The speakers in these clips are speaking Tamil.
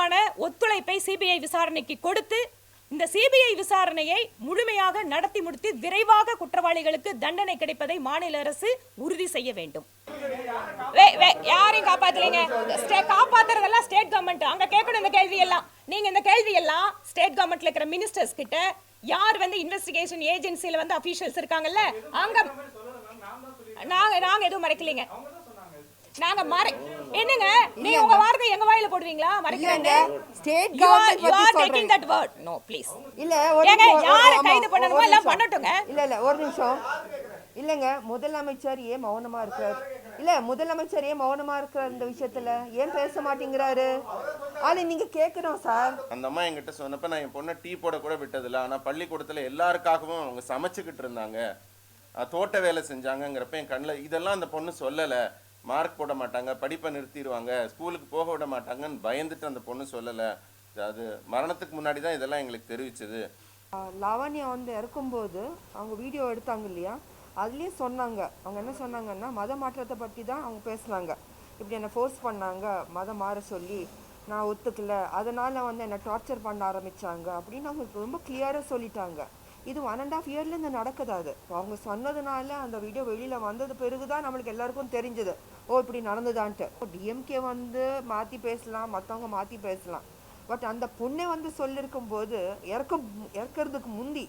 முழுமையான ஒத்துழைப்பை சிபிஐ விசாரணைக்கு கொடுத்து இந்த சிபிஐ விசாரணையை முழுமையாக நடத்தி முடித்து விரைவாக குற்றவாளிகளுக்கு தண்டனை கிடைப்பதை மாநில அரசு உறுதி செய்ய வேண்டும். யாரையும் காப்பாத்தலீங்க, காப்பாத்துறதெல்லாம் ஸ்டேட் கவர்மெண்ட். அங்க கேட்கணும் இந்த கேள்வி எல்லாம். நீங்க இந்த கேள்வி எல்லாம் ஸ்டேட் கவர்மெண்ட்ல இருக்கிற மினிஸ்டர்ஸ் கிட்ட, யார் இன்வெஸ்டிகேஷன் ஏஜென்சில அபிஷியல்ஸ் இருக்காங்கல்ல, அங்க நாங்க எதுவும் மறைக்கலீங்க. நாங்க என்னங்க நீங்க உங்க வார்த்தை எங்க வாயில போடுவீங்களா? மறைக்கிறீங்க. State government you are taking that word. No please. இல்ல யார கைது பண்ணணுமோ எல்லாம் பண்ணட்டுங்க. இல்ல ஒரு நிமிஷம். இல்லங்க, முதலமைச்சர் ஏன் மௌனமா இருக்கார்? இல்ல முதலமைச்சர் ஏன் மௌனமா இருக்கார்? இந்த விஷயத்துல ஏன் பேச மாட்டேங்கிறாரு? ஆனா நீங்க கேக்குறோம் சார். அந்த அம்மா என்கிட்ட சொன்னப்ப நான் என் பொண்ணை டீ போட கூட விட்டதில்ல. ஆனா பள்ளிக்கூடத்துல எல்லாருக்காகவும் அவங்க சமைச்சுக்கிட்டு இருந்தாங்க, தோட்ட வேலை செஞ்சாங்கிறப்ப என் கண்ணில் இதெல்லாம் அந்த பொண்ணு சொல்லலை. மார்க் போட மாட்டாங்க, படிப்பை நிறுத்திடுவாங்க, ஸ்கூலுக்கு போக விட மாட்டாங்கன்னு பயந்துட்டு அந்த பொண்ணு சொல்லலை. அது மரணத்துக்கு முன்னாடி தான் இதெல்லாம் எங்களுக்கு தெரிவிச்சது. லாவண்யா இறக்கும்போது அவங்க வீடியோ எடுத்தாங்க இல்லையா, அதுலேயே சொன்னாங்க. அவங்க என்ன சொன்னாங்கன்னா, மத மாற்றத்தை பற்றி தான் அவங்க பேசுனாங்க. இப்படி என்னை ஃபோர்ஸ் பண்ணாங்க, மதம் மாற சொல்லி, நான் ஒத்துக்கல, அதனால் என்னை டார்ச்சர் பண்ண ஆரம்பித்தாங்க அப்படின்னு அவங்க ரொம்ப கிளியராக சொல்லிட்டாங்க. இது 1.5 இயர்லேருந்து நடக்குது. அது அவங்க சொன்னதுனால அந்த வீடியோ வெளியில் வந்தது பிறகு தான் நம்மளுக்கு எல்லாருக்கும் தெரிஞ்சது, ஓ இப்படி நடந்துதான்ட்டு. டிஎம்கே மாற்றி பேசலாம், மற்றவங்க மாற்றி பேசலாம், பட் அந்த பொண்ணை சொல்லியிருக்கும் போது இறக்கிறதுக்கு முந்தி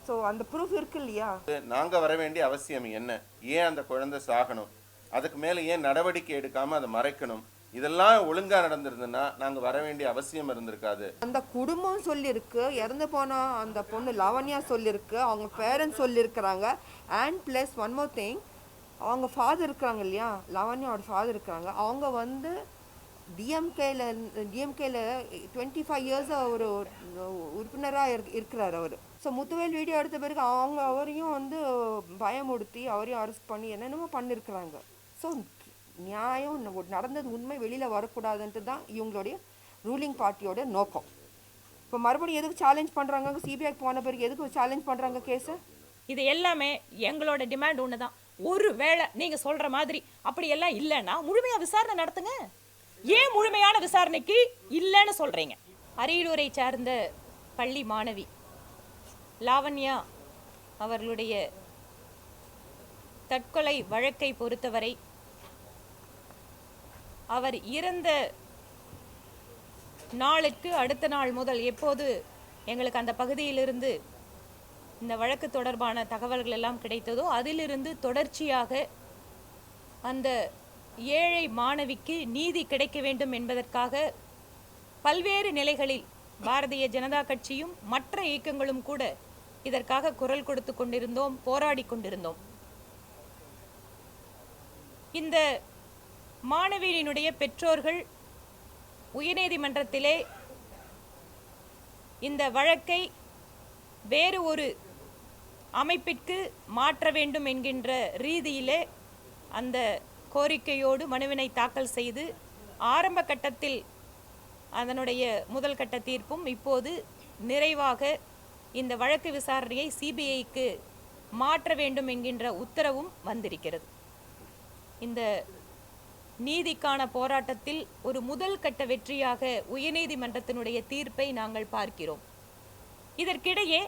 ஸோ அந்த ப்ரூஃப் இருக்கு இல்லையா. நாங்கள் வர வேண்டிய அவசியம் என்ன? ஏன் அந்த குழந்தை சாகணும்? அதுக்கு மேலே ஏன் நடவடிக்கை எடுக்காமல் அதை மறைக்கணும்? இதெல்லாம் ஒழுங்கா நடந்திருந்ததுன்னா நாங்க வர வேண்டிய அவசியம் இருந்திருக்காது. அந்த குடும்பம் சொல்லியிருக்கு, இறந்து போன அந்த பொண்ணு லாவண்யா சொல்லியிருக்கு, அவங்க பேரண்ட்ஸ் சொல்லியிருக்கிறாங்க. And plus one more thing, அவங்க ஃபாதர் இருக்கிறாங்க இல்லையா, லாவண்யாவோட ஃபாதர் இருக்கிறாங்க. அவங்க டிஎம்கேல 25 இயர்ஸாக ஒரு உறுப்பினராக இருக்கிறார் அவர். ஸோ முத்துவேல் வீடியோ எடுத்த பிறகு அவரையும் பயமுடுத்தி அவரையும் அரெஸ்ட் பண்ணி என்னென்னமோ பண்ணியிருக்கிறாங்க. ஸோ நியாயம் நடந்தது உண்மை வெளியில் வரக்கூடாதுன்ட்டு தான் இவங்களுடைய ரூலிங் பார்ட்டியோட நோக்கம். இப்போ மறுபடியும் எதுக்கு சேலஞ்ச் பண்ணுறாங்க? சிபிஐக்கு போன பிறகு எதுக்கு சேலஞ்ச் பண்ணுறாங்க கேஸை? இது எல்லாமே எங்களோட டிமாண்ட் ஒன்று தான். ஒரு வேளை நீங்கள் சொல்கிற மாதிரி அப்படியெல்லாம் இல்லைன்னா முழுமையாக விசாரணை நடத்துங்க. ஏன் முழுமையான விசாரணைக்கு இல்லைன்னு சொல்கிறீங்க? அரியலூரை சார்ந்த பள்ளி மாணவி லாவண்யா அவர்களுடைய தற்கொலை வழக்கை பொறுத்தவரை அவர் இறந்த நாளுக்கு அடுத்த நாள் முதல் எப்போது எங்களுக்கு அந்த பகுதியிலிருந்து இந்த வழக்கு தொடர்பான தகவல்கள் எல்லாம் கிடைத்ததோ அதிலிருந்து தொடர்ச்சியாக அந்த ஏழை மாணவிக்கு நீதி கிடைக்க வேண்டும் என்பதற்காக பல்வேறு நிலைகளில் பாரதிய ஜனதா கட்சியும் மற்ற இயக்கங்களும் கூட இதற்காக குரல் கொடுத்து கொண்டிருந்தோம், போராடி கொண்டிருந்தோம். இந்த மாணவியினுடைய பெற்றோர்கள் உயர்நீதிமன்றத்திலே இந்த வழக்கை வேறு ஒரு அமைப்பிற்கு மாற்ற வேண்டும் என்கின்ற ரீதியிலே அந்த கோரிக்கையோடு மனுவினை தாக்கல் செய்து ஆரம்ப கட்டத்தில் அதனுடைய முதல் கட்ட தீர்ப்பும் இப்போது நிறைவாக இந்த வழக்கு விசாரணையை சிபிஐக்கு மாற்ற வேண்டும் என்கின்ற உத்தரவும் வந்திருக்கிறது. இந்த நீதிக்கான போராட்டத்தில் ஒரு முதல் கட்ட வெற்றியாக உயர்நீதிமன்றத்தினுடைய தீர்ப்பை நாங்கள் பார்க்கிறோம். இதற்கிடையே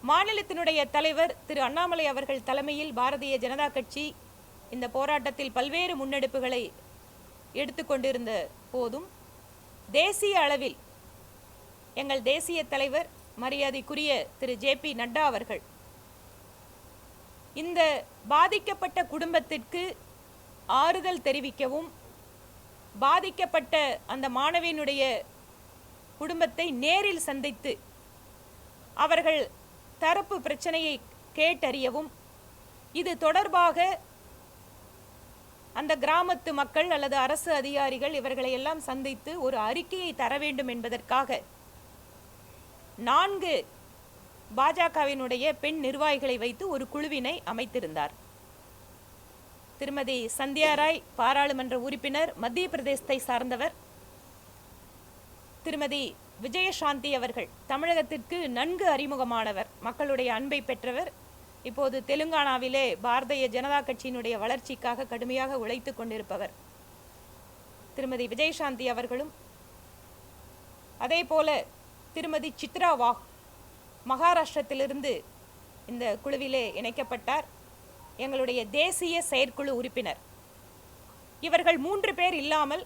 மாநிலத்தினுடைய தலைவர் திரு அண்ணாமலை அவர்கள் தலைமையில் பாரதிய ஜனதா கட்சி இந்த போராட்டத்தில் பல்வேறு முன்னெடுப்புகளை எடுத்துக்கொண்டிருந்த போதும் தேசிய அளவில் எங்கள் தேசிய தலைவர் மரியாதைக்குரிய திரு ஜே.பி. நட்டா அவர்கள் இந்த பாதிக்கப்பட்ட குடும்பத்திற்கு ஆறுதல் தெரிவிக்கவும் பாதிக்கப்பட்ட அந்த மாணவியினுடைய குடும்பத்தை நேரில் சந்தித்து அவர்கள் தரப்பு பிரச்சனையை கேட்டறியவும் இது தொடர்பாக அந்த கிராமத்து மக்கள் அல்லது அரசு அதிகாரிகள் இவர்களை எல்லாம் சந்தித்து ஒரு அறிக்கையை தர வேண்டும் என்பதற்காக 4 பாஜகவினுடைய பெண் நிர்வாகிகளை வைத்து ஒரு குழுவினை அமைத்திருந்தார். திருமதி சந்தியா ராய் பாராளுமன்ற உறுப்பினர், மத்திய பிரதேசத்தை சார்ந்தவர். திருமதி விஜயசாந்தி அவர்கள் தமிழகத்திற்கு நன்கு அறிமுகமானவர், மக்களுடைய அன்பை பெற்றவர். இப்போது தெலுங்கானாவிலே பாரதிய ஜனதா கட்சியினுடைய வளர்ச்சிக்காக கடுமையாக உழைத்து கொண்டிருப்பவர். திருமதி விஜயசாந்தி அவர்களும், அதே போல திருமதி சித்ரா வாக் மகாராஷ்டிரத்திலிருந்து இந்த குழுவிலே இணைக்கப்பட்டார். எங்களுடைய தேசிய செயற்குழு உறுப்பினர். இவர்கள் 3 பேர் இல்லாமல்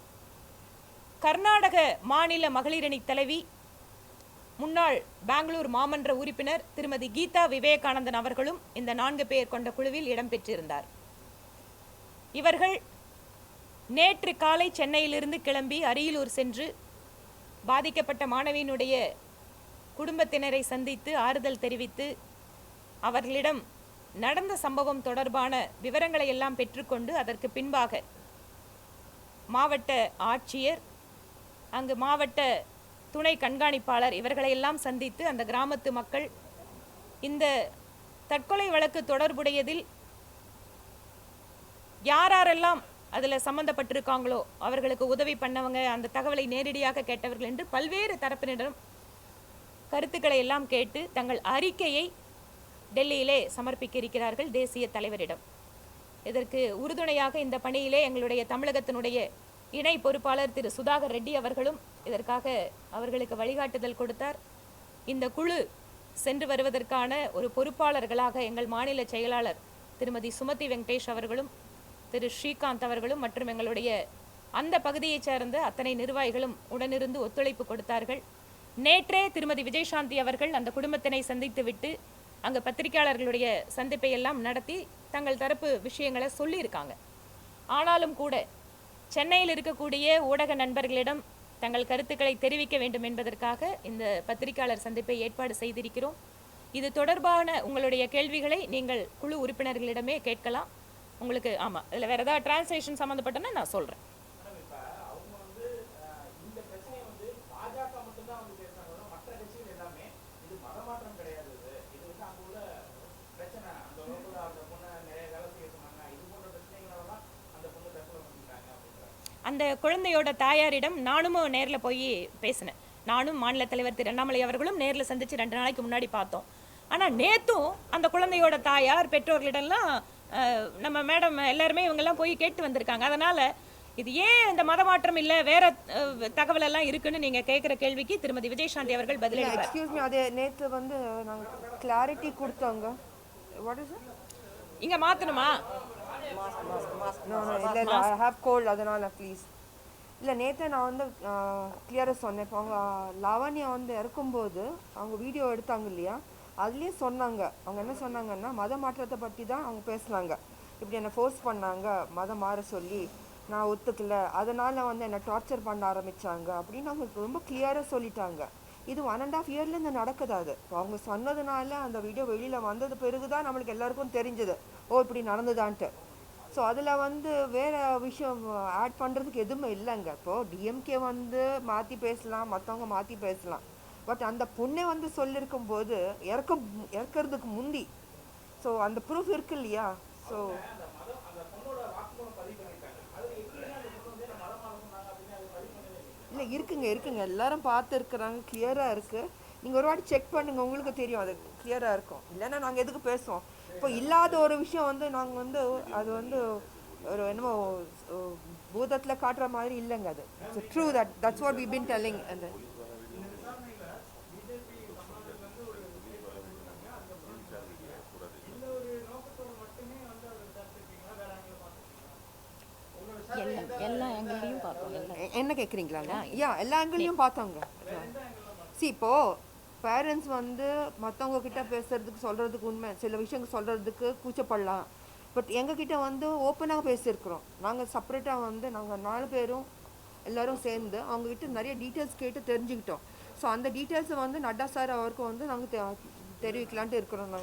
கர்நாடக மாநில மகளிரணி தலைவி, முன்னாள் பெங்களூர் மாமன்ற உறுப்பினர் திருமதி கீதா விவேகானந்தன் அவர்களும் இந்த 4 பேர் கொண்ட குழுவில் இடம்பெற்றிருந்தார். இவர்கள் நேற்று காலை சென்னையிலிருந்து கிளம்பி அரியலூர் சென்று பாதிக்கப்பட்ட மாணவியினுடைய குடும்பத்தினரை சந்தித்து ஆறுதல் தெரிவித்து அவர்களிடம் நடந்த சம்பவம் தொடர்பான விவரங்களை எல்லாம் பெற்றுக்கொண்டு அதற்கு பின்பாக மாவட்ட ஆட்சியர், அங்கு மாவட்ட துணை கண்காணிப்பாளர் இவர்களையெல்லாம் சந்தித்து அந்த கிராமத்து மக்கள் இந்த தற்கொலை வழக்கு தொடர்புடையதில் யாரெல்லாம் அதில் சம்பந்தப்பட்டிருக்காங்களோ அவர்களுக்கு உதவி பண்ணவங்க, அந்த தகவலை நேரடியாக கேட்டவர்கள் என்று பல்வேறு தரப்பினரிடம் கருத்துக்களை எல்லாம் கேட்டு தங்கள் அறிக்கையை டெல்லியிலே சமர்ப்பிக்க இருக்கிறார்கள் தேசிய தலைவரிடம். இதற்கு உறுதுணையாக இந்த பணியிலே எங்களுடைய தமிழகத்தினுடைய இணை பொறுப்பாளர் திரு சுதாகர் ரெட்டி அவர்களும் இதற்காக அவர்களுக்கு வழிகாட்டுதல் கொடுத்தார். இந்த குழு சென்று வருவதற்கான ஒரு பொறுப்பாளர்களாக எங்கள் மாநில செயலாளர் திருமதி சுமதி வெங்கடேஷ் அவர்களும் திரு ஸ்ரீகாந்த் அவர்களும் மற்றும் எங்களுடைய அந்த பகுதியைச் சேர்ந்த அத்தனை நிர்வாகிகளும் உடனிருந்து ஒத்துழைப்பு கொடுத்தார்கள். நேற்றே திருமதி விஜயசாந்தி அவர்கள் அந்த குடும்பத்தினை சந்தித்துவிட்டு அங்கு பத்திரிகையாளர்களுடைய சந்திப்பை எல்லாம் நடத்தி தங்கள் தரப்பு விஷயங்களை சொல்லியிருக்காங்க. ஆனாலும் கூட சென்னையில் இருக்கக்கூடிய ஊடக நண்பர்களிடம் தங்கள் கருத்துக்களை தெரிவிக்க வேண்டும் என்பதற்காக இந்த பத்திரிகையாளர் சந்திப்பை ஏற்பாடு செய்திருக்கிறோம். இது தொடர்பான உங்களுடைய கேள்விகளை நீங்கள் குழு உறுப்பினர்களிடமே கேட்கலாம். உங்களுக்கு ஆமாம், இதில் வேறு ஏதாவது டிரான்ஸ்லேஷன் சம்மந்தப்பட்டனா நான் சொல்கிறேன். அந்த குழந்தையோட தாயாரிடம் நானும் நேரில் போய் பேசினேன். நானும் மாநில தலைவர் திரு அண்ணாமலை அவர்களும் நேரில் சந்தித்து 2 நாளைக்கு முன்னாடி பார்த்தோம். ஆனால் நேற்றும் அந்த குழந்தையோட தாயார் பெற்றோர்களிடம்லாம் நம்ம மேடம் எல்லாருமே இவங்கெல்லாம் போய் கேட்டு வந்திருக்காங்க. அதனால் இது ஏன் இந்த மதமாற்றம் இல்லை, வேற தகவல் எல்லாம் இருக்குன்னு நீங்கள் கேட்குற கேள்விக்கு திருமதி விஜயசாந்தி அவர்கள் பதிலளித்தார். எக்ஸ்கியூஸ் மீ, அதே நேற்று வந்து நாங்கள் கிளாரிட்டி கொடுத்தோங்க. What is it? இங்கே மாற்றணுமா? இல்லை ஐ ஹேவ் கோல்ட், அதனால் ப்ளீஸ். இல்லை நேற்று நான் வந்து கிளியராக சொன்னேன். இப்போ அவங்க லாவண்யா வந்து இறக்கும்போது அவங்க வீடியோ எடுத்தாங்க இல்லையா, அதுலேயே சொன்னாங்க. அவங்க என்ன சொன்னாங்கன்னா மத மாற்றத்தை பற்றி தான் அவங்க பேசுனாங்க. இப்படி என்னை ஃபோர்ஸ் பண்ணாங்க மதம் மாற சொல்லி, நான் ஒத்துக்கல, அதனால் வந்து என்னை டார்ச்சர் பண்ண ஆரம்பித்தாங்க அப்படின்னு அவங்க ரொம்ப கிளியராக சொல்லிட்டாங்க. இது 1.5 இயர்லேருந்து நடக்குது. அது இப்போ அவங்க சொன்னதுனால அந்த வீடியோ வெளியில் வந்தது பிறகு தான் நம்மளுக்கு எல்லாருக்கும் தெரிஞ்சது, ஓ இப்படி நடந்துதான்ட்டு. ஸோ அதில் வந்து வேறு விஷயம் ஆட் பண்ணுறதுக்கு எதுவுமே இல்லைங்க. இப்போது டிஎம்கே வந்து மாற்றி பேசலாம், மற்றவங்க மாற்றி பேசலாம். பட் அந்த பொண்ணை வந்து சொல்லியிருக்கும் போது இறக்கிறதுக்கு முந்தி ஸோ அந்த ப்ரூஃப் இருக்கு இல்லையா. ஸோ இல்லை இருக்குங்க எல்லாரும் பார்த்துருக்குறாங்க, கிளியராக இருக்குது. நீங்கள் ஒரு வாட்டி செக் பண்ணுங்கள், உங்களுக்கு தெரியும், அது கிளியராக இருக்கும். இல்லைன்னா நாங்கள் எதுக்கு பேசுவோம்? இப்போ இல்லாத ஒரு விஷயம் வந்து நாங்கள் வந்து அது வந்து ஒரு என்னமோ பூதத்தில் காட்டுற மாதிரி இல்லைங்க. அது true, that's what we been telling. அந்த எல்லா ஆங்கிள்லையும் பார்த்தோம். என்ன கேட்குறீங்களா? எல்லா ஆங்கிள்லையும் பார்த்தோங்க. இப்போது பேரண்ட்ஸ் வந்து மற்றவங்க கிட்ட பேசுறதுக்கு சொல்கிறதுக்கு உண்மை சில விஷயங்கள் சொல்கிறதுக்கு கூச்சப்படலாம். பட் எங்ககிட்ட வந்து ஓப்பனாக பேசியிருக்கிறோம். நாங்கள் செப்பரேட்டாக வந்து நாங்கள் 4 பேரும் எல்லோரும் சேர்ந்து அவங்கக்கிட்ட நிறைய டீட்டெயில்ஸ் கேட்டு தெரிஞ்சுக்கிட்டோம். ஸோ அந்த டீட்டெயில்ஸை வந்து நட்டா சார் அவருக்கு வந்து நாங்கள் தெரிவிக்கலான்ட்டு இருக்கிறோம்.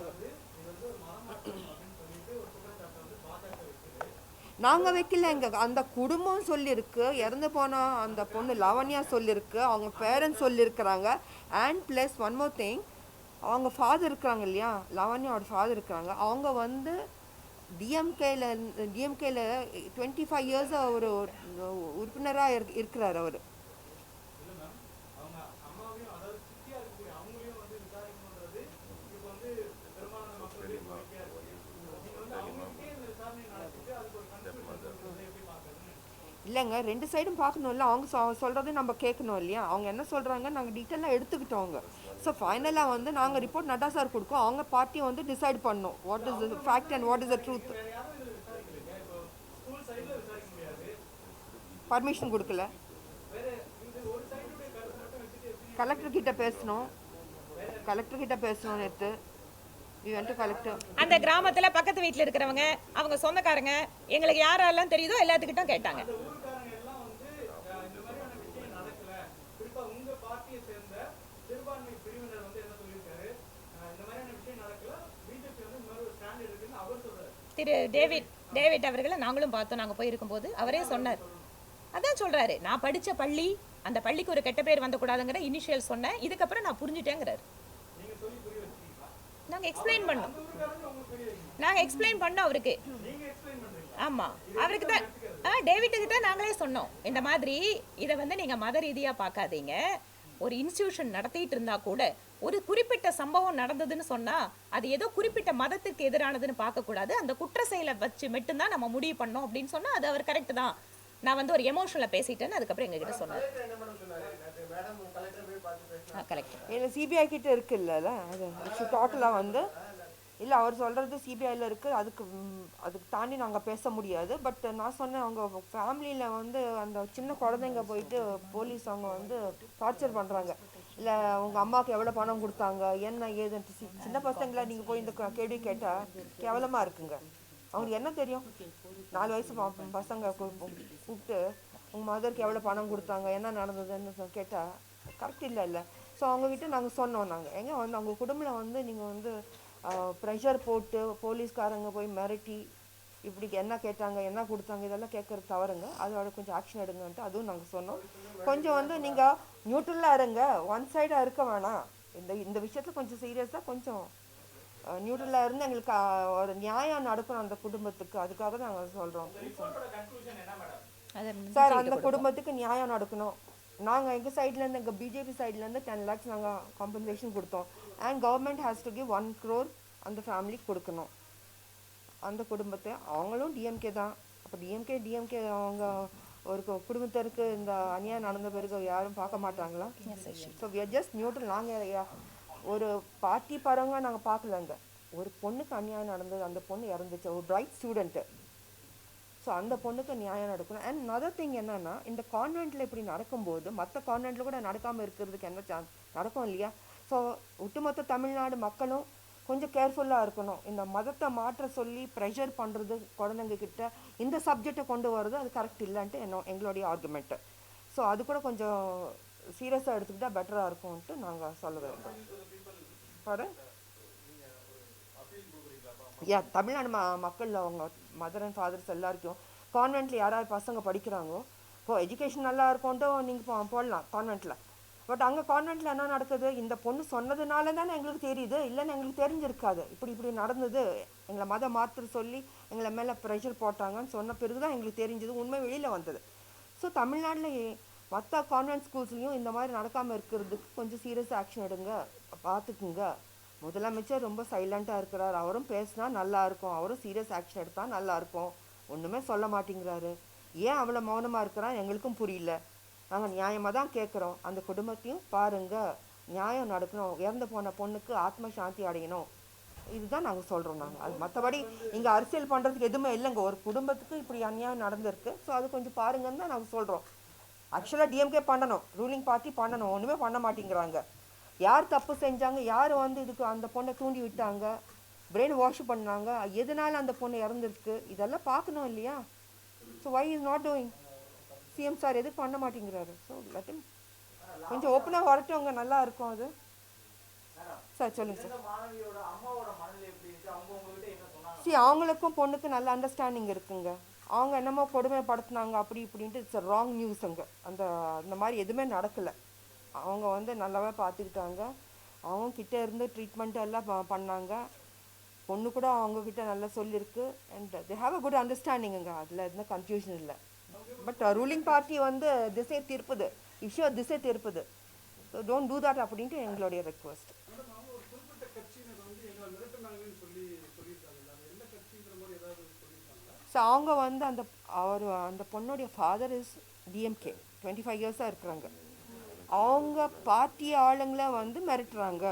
நாங்கள் வைக்கல, எங்கள் அந்த குடும்பம் சொல்லியிருக்கு, இறந்து போன அந்த பொண்ணு லாவண்யா சொல்லியிருக்கு, அவங்க பேரண்ட்ஸ் சொல்லியிருக்கிறாங்க. And plus one more thing, அவங்க ஃபாதர் இருக்கிறாங்க இல்லையா, லாவண்யாவோட ஃபாதர் இருக்கிறாங்க. அவங்க வந்து டிஎம்கேல 25 இயர்ஸாக ஒரு உறுப்பினராக இருக்கிறார் அவர். இல்லைங்க, 2 சைடும் பார்க்கணும்ல. அவங்க சொல்கிறதையும் நம்ம கேட்கணும் இல்லையா? அவங்க என்ன சொல்கிறாங்க நாங்கள் டீட்டெயிலாக எடுத்துக்கிட்டோங்க. ஸோ ஃபைனலாக வந்து நாங்கள் ரிப்போர்ட் நட்டா சார் கொடுக்கோம். அவங்க பார்ட்டி வந்து டிசைட் பண்ணோம் what is the fact and what is the truth. Permission கொடுக்கல. கலெக்டர்கிட்ட பேசணும் நேற்று. கலெக்டர் அந்த கிராமத்துல பக்கத்து வீட்டுல இருக்கிறவங்க, அவங்க சொந்தக்காரங்க, எங்களுக்கு யாரெல்லாம் தெரியுதோ எல்லாத்துக்கிட்டும் கேட்டாங்க. திரு டேவிட் அவர்களை நாங்களும் பார்த்தோம். நாங்கள் போயிருக்கும்போது அவரே சொன்னார். அதான் சொல்றாரு, நான் படிச்ச பள்ளி, அந்த பள்ளிக்கு ஒரு கெட்ட பேர் வந்தக்கூடாதுங்கிற இனிஷியல் சொன்னேன். இதுக்கப்புறம் நான் புரிஞ்சுட்டேங்கிறாரு. நாங்கள் எக்ஸ்பிளைன் பண்ணோம் அவருக்கு. ஆமா, அவருக்கு தான் டேவிட்டுக்கு தான் நாங்களே சொன்னோம். இந்த மாதிரி இதை வந்து நீங்க மத ரீதியா பார்க்காதீங்க. ஒரு இன்ஸ்டிடியூஷன் நடத்திட்டு இருந்தா கூட ஒரு குறிப்பிட்ட சம்பவம் நடந்ததுன்னு சொன்னா அது ஏதோ குறிப்பிட்ட மதத்துக்கு எதிரானதுன்னு பார்க்க கூடாது. அந்த குற்ற செயலை வச்சு மட்டும்தான் நம்ம முடிவு பண்ணோம் அப்படின்னு சொன்னா அது அவர் கரெக்ட் தான். நான் வந்து ஒரு எமோஷனல பேசிட்டேன்னு அதுக்கப்புறம் எங்ககிட்ட சொன்னார். கலெக்டர் இல்லை, சிபிஐ கிட்ட இருக்குல்ல, அது டோட்டலாக வந்து இல்லை அவர் சொல்கிறது சிபிஐயில் இருக்குது. அதுக்கு தாண்டி நாங்கள் பேச முடியாது. பட் நான் சொன்னேன், அவங்க ஃபேமிலியில் வந்து அந்த சின்ன குழந்தைங்க போயிட்டு போலீஸ் அவங்க வந்து டார்ச்சர் பண்ணுறாங்க. இல்லை உங்கள் அம்மாவுக்கு எவ்வளோ பணம் கொடுத்தாங்க, என்ன ஏதுன்ட்டு சின்ன பசங்களை நீங்கள் போய் இந்த கேள்வி கேட்டால் கேவலமாக இருக்குங்க. அவங்களுக்கு என்ன தெரியும்? 4 வயசு பசங்க கூப்பிட்டு உங்கள் மதருக்கு எவ்வளோ பணம் கொடுத்தாங்க, என்ன நடந்ததுன்னு கேட்டால் கரெக்ட் இல்லை. ஸோ அவங்கக்கிட்ட நாங்கள் சொன்னோம், நாங்கள் எங்கே வந்து அவங்க குடும்பத்தில் வந்து நீங்கள் வந்து ப்ரெஷர் போட்டு போலீஸ்காரங்க போய் மிரட்டி இப்படி என்ன கேட்டாங்க என்ன கொடுத்தாங்க இதெல்லாம் கேட்குறது தவறுங்க. அதோட கொஞ்சம் ஆக்ஷன் எடுங்கன்ட்டு அதுவும் நாங்கள் சொன்னோம். கொஞ்சம் வந்து நீங்கள் நியூட்ரலாக இருங்க, ஒன் சைடாக இருக்க வேணாம். இந்த விஷயத்தில் கொஞ்சம் சீரியஸாக கொஞ்சம் நியூட்ரலாக இருந்து எங்களுக்கு ஒரு நியாயம் நடக்கணும் அந்த குடும்பத்துக்கு. அதுக்காக தான் நாங்கள் சொல்கிறோம் சார், அந்த குடும்பத்துக்கு நியாயம் நடக்கணும். நாங்கள் எங்கள் சைட்லேருந்து, எங்கள் பிஜேபி சைட்லேருந்து 10 lakhs நாங்கள் காம்பன்சேஷன் கொடுத்தோம். And government has to give 1 crore அந்த ஃபேமிலிக்கு கொடுக்கணும். அந்த குடும்பத்தை அவங்களும் டிஎம்கே தான். அப்போ டிஎம்கே அவங்க ஒரு குடும்பத்திற்கு இந்த அநியாயம் நடந்த பிறகு யாரும் பார்க்க மாட்டாங்களா? So we are just neutral. நாங்கள் ஒரு பார்ட்டி பரவங்க நாங்கள் பார்க்கலங்க. ஒரு பொண்ணுக்கு அநியாயம் நடந்தது, அந்த பொண்ணு இறந்துச்சு, ஒரு பிரைட் ஸ்டூடெண்ட்டு. ஸோ அந்த பொண்ணுக்கு நியாயம் நடக்கணும். அண்ட் அதர் திங் என்னன்னா, இந்த கான்வென்ட்டில் இப்படி நடக்கும்போது மற்ற கான்வென்ட்டில் கூட நடக்காமல் இருக்கிறதுக்கு என்ன சான்ஸ் நடக்கும் இல்லையா? ஸோ ஒட்டுமொத்த தமிழ்நாடு மக்களும் கொஞ்சம் கேர்ஃபுல்லாக இருக்கணும். இந்த மதத்தை மாற்ற சொல்லி ப்ரெஷர் பண்ணுறது குழந்தைங்க கிட்ட, இந்த சப்ஜெக்டை கொண்டு வர்றது அது கரெக்ட் இல்லைன்ட்டு எங்களுடைய ஆர்குமெண்ட்டு. ஸோ அது கூட கொஞ்சம் சீரியஸாக எடுத்துக்கிட்டால் பெட்டராக இருக்கும்ன்ட்டு நாங்கள் சொல்ல விரும்புகிறோம். பாரு தமிழ்நாடு மக்கள் அவங்க மதர் அண்ட் ஃபாதர்ஸ் எல்லாருக்கும் கான்வென்ட்டில் யாராவது பசங்க படிக்கிறாங்களோ இப்போ எஜுகேஷன் நல்லா இருக்கும்ட்டு நீங்கள் போடலாம் கான்வென்ட்டில். பட் அங்கே கான்வென்ட்டில் என்ன நடக்குது, இந்த பொண்ணு சொன்னதுனால தானே எங்களுக்கு தெரியுது, இல்லைன்னு எங்களுக்கு தெரிஞ்சிருக்காது. இப்படி நடந்தது, எங்களை மதம் மாற்ற சொல்லி எங்களை மேலே ப்ரெஷர் போட்டாங்கன்னு சொன்ன பிறகு தான் எங்களுக்கு தெரிஞ்சது, உண்மை வெளியில் வந்தது. ஸோ தமிழ்நாட்டில் மற்ற கான்வென்ட் ஸ்கூல்ஸ்லையும் இந்த மாதிரி நடக்காமல் இருக்கிறதுக்கு கொஞ்சம் சீரியஸ் ஆக்ஷன் எடுங்க, பார்த்துக்குங்க. முதலமைச்சர் ரொம்ப சைலண்ட்டாக இருக்கிறார், அவரும் பேசினா நல்லாயிருக்கும், அவரும் சீரியஸ் ஆக்ஷன் எடுத்தால் நல்லாயிருக்கும். ஒன்றுமே சொல்ல மாட்டேங்கிறாரு. ஏன் அவ்வளோ மௌனமாக இருக்கிறான் எங்களுக்கும் புரியல. நாங்கள் நியாயமாக தான் கேட்குறோம். அந்த குடும்பத்தையும் பாருங்கள், நியாயம் நடக்கணும், இறந்து போன பொண்ணுக்கு ஆத்ம சாந்தி அடையணும். இதுதான் நாங்கள் சொல்கிறோம். நாங்கள் அது மற்றபடி இங்கே அரசியல் பண்ணுறதுக்கு எதுவுமே இல்லைங்க. ஒரு குடும்பத்துக்கு இப்படி அநியாயம் நடந்திருக்கு, ஸோ அது கொஞ்சம் பாருங்கன்னு தான் நாங்கள் சொல்கிறோம். ஆக்சுவலாக டிஎம்கே பண்ணணும், ரூலிங் பார்ட்டி பண்ணணும், ஒன்றுமே பண்ண மாட்டேங்கிறாங்க. யார் தப்பு செஞ்சாங்க, யார் வந்து இதுக்கு அந்த பொண்ணை தூண்டி விட்டாங்க, பிரெயின் வாஷ் பண்ணாங்க, எதனால அந்த பொண்ணு இறந்துருக்கு, இதெல்லாம் பார்க்கணும் இல்லையா? So why is not doing? CM sir எதுக்கு பண்ண மாட்டேங்கிறாரு? ஸோ எல்லாத்தையும் கொஞ்சம் ஓப்பனாக வரட்டவங்க நல்லா இருக்கும். அது சார் சொல்லுங்கள் சார். அவங்களுக்கும் பொண்ணுக்கு நல்ல அண்டர்ஸ்டாண்டிங் இருக்குங்க. அவங்க என்னமோ கொடுமைப்படுத்தினாங்க அப்படி இப்படின்ட்டு இட்ஸ் ராங் நியூஸ். அங்கே அந்த மாதிரி எதுவுமே நடக்கலை. அவங்க வந்து நல்லாவே பார்த்துக்கிட்டாங்க, அவங்க கிட்டே இருந்து ட்ரீட்மெண்ட் எல்லாம் பண்ணாங்க. பொண்ணு கூட அவங்கக்கிட்ட நல்லா சொல்லியிருக்கு. And they have a good அண்டர்ஸ்டாண்டிங்குங்க, அதில் எதுவும் கன்ஃபியூஷன் இல்லை. பட் ரூலிங் பார்ட்டி வந்து திசை திருப்புது, இஷ்யூ திசை திருப்புது. ஸோ டோன்ட் டூ தட் அப்படின்ட்டு எங்களுடைய ரெக்வஸ்ட். ஸோ அவங்க வந்து அந்த பொண்ணுடைய ஃபாதர் இஸ் டிஎம்கே 25 இயர்ஸாக இருக்கிறாங்க. அவங்க பார்ட்டி ஆளுங்களை வந்து மிரட்டுறாங்க.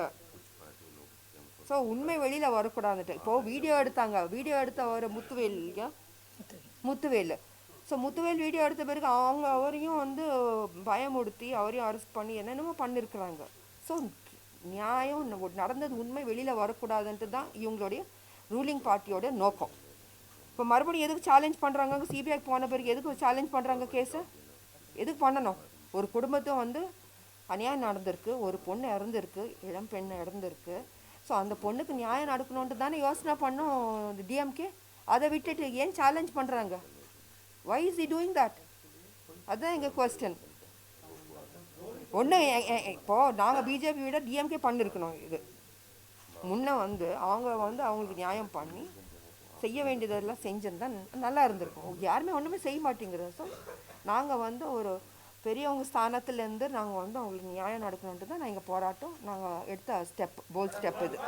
ஸோ உண்மை வெளியில் வரக்கூடாதுன்ட்டு இப்போது வீடியோ எடுத்த ஒரு முத்துவேல் இல்லையா, முத்துவேல். ஸோ முத்துவேல் வீடியோ எடுத்த பிறகு அவரையும் வந்து பயமுடுத்தி அவரையும் அரெஸ்ட் பண்ணி என்னென்னமோ பண்ணியிருக்கிறாங்க. ஸோ நியாயம் நடந்தது உண்மை வெளியில் வரக்கூடாதுன்ட்டு தான் இவங்களுடைய ரூலிங் பார்ட்டியோட நோக்கம். இப்போ மறுபடியும் எதுக்கு சேலஞ்ச் பண்ணுறாங்க? சிபிஐ போன பிறகு எதுக்கு சேலஞ்ச் பண்ணுறாங்க கேஸை? எதுக்கு பண்ணணும்? ஒரு குடும்பத்தை வந்து அநியாயம் நடந்திருக்கு, ஒரு பொண்ணு இறந்துருக்கு, இளம் பெண்ணு இறந்துருக்கு. ஸோ அந்த பொண்ணுக்கு நியாயம் நடக்கணுன்ட்டு தானே யோசனை பண்ணோம் டிஎம்கே. அதை விட்டுட்டு ஏன் சேலஞ்ச் பண்ணுறாங்க? Why is he doing that? அதுதான் எங்கள் கொஸ்டின். ஒன்று இப்போது நாங்கள் பிஜேபி விட டிஎம்கே பண்ணியிருக்கணும். இது முன்னே வந்து அவங்களுக்கு நியாயம் பண்ணி செய்ய வேண்டியதெல்லாம் செஞ்சிருந்தா நல்லா இருந்திருக்கும். யாருமே ஒன்றுமே செய்ய மாட்டேங்கிறது. ஸோ நாங்கள் வந்து ஒரு பெரியவங்க ஸ்தானத்துலேருந்து நாங்கள் வந்து அவங்களுக்கு நியாயம் நடக்கணுன்ட்டு தான் எங்கள் போராட்டம். நாங்கள் எடுத்த ஸ்டெப், போல்ட் ஸ்டெப் இது.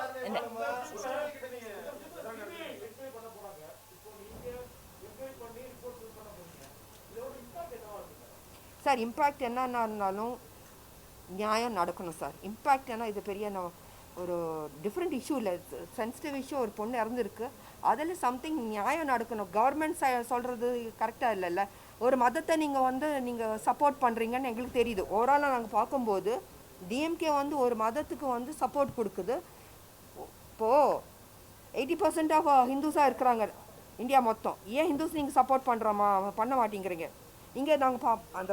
சார் இம்பேக்ட் என்னன்னா இருந்தாலும் நியாயம் நடக்கணும் சார். இம்பேக்ட் ஏன்னா இது பெரிய ஒரு டிஃப்ரெண்ட் இஷ்யூ இல்லை, சென்சிட்டிவ் இஷ்யூ. ஒரு பொண்ணு இறந்துருக்கு, அதில் சம்திங் நியாயம் நடக்கணும். கவர்மெண்ட் சொல்கிறது கரெக்டாக இல்லைல்ல. ஒரு மதத்தை நீங்கள் சப்போர்ட் பண்ணுறீங்கன்னு எங்களுக்கு தெரியுது. ஓவராலாக நாங்கள் பார்க்கும்போது டிஎம்கே வந்து ஒரு மதத்துக்கு வந்து சப்போர்ட் கொடுக்குது. இப்போது 80% ஆஃப் ஹிந்துஸாக இருக்கிறாங்க இந்தியா மொத்தம். ஏன் ஹிந்துஸ் நீங்கள் சப்போர்ட் பண்ண மாட்டேங்கிறீங்க? இங்கே நாங்கள் அந்த